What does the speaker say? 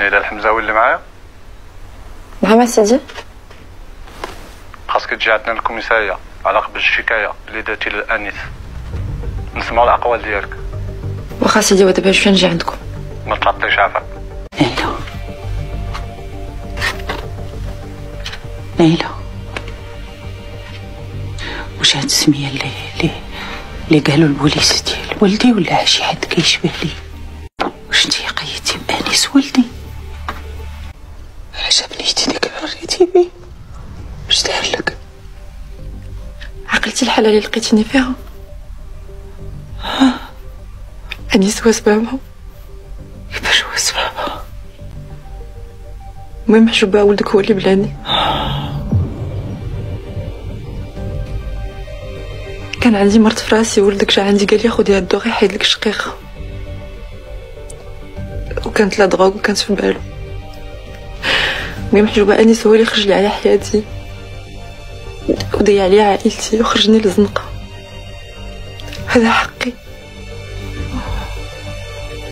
نيلة الحمزاوي اللي معايا. نعم سيدي. خاصك تجي عندنا للكوميسارية على قبل الشكاية اللي درتي للأنيس، نسمعوا الأقوال ديالك. واخا سيدي، ودابا واش نجي عندكم؟ ما تعطيش عافاك. ليلى، واش هاد السميه اللي قالوا البوليس ديال ولدي ولا شي حد كيشبه لي؟ واش انتي قيدتي بانيس ولدي؟ عجبني ديك عريتي بيه، واش دار لك؟ عقلتي الحاله اللي لقيتيني فيها؟ انيس هو سببها. كيفاش هو سببها؟ المهم حجوبها ولدك هو اللي بلاني. كان عندي مرض في راسي، ولدك جا عندي قال لي خدي هاد الدواء يحيد لك الشقيقه، وكانت لا دغوغ وكانت في بالو. المهم حجوبها انيس هو اللي خرج لي على حياتي وضيع لي عائلتي وخرجني للزنقه. هذا حقي.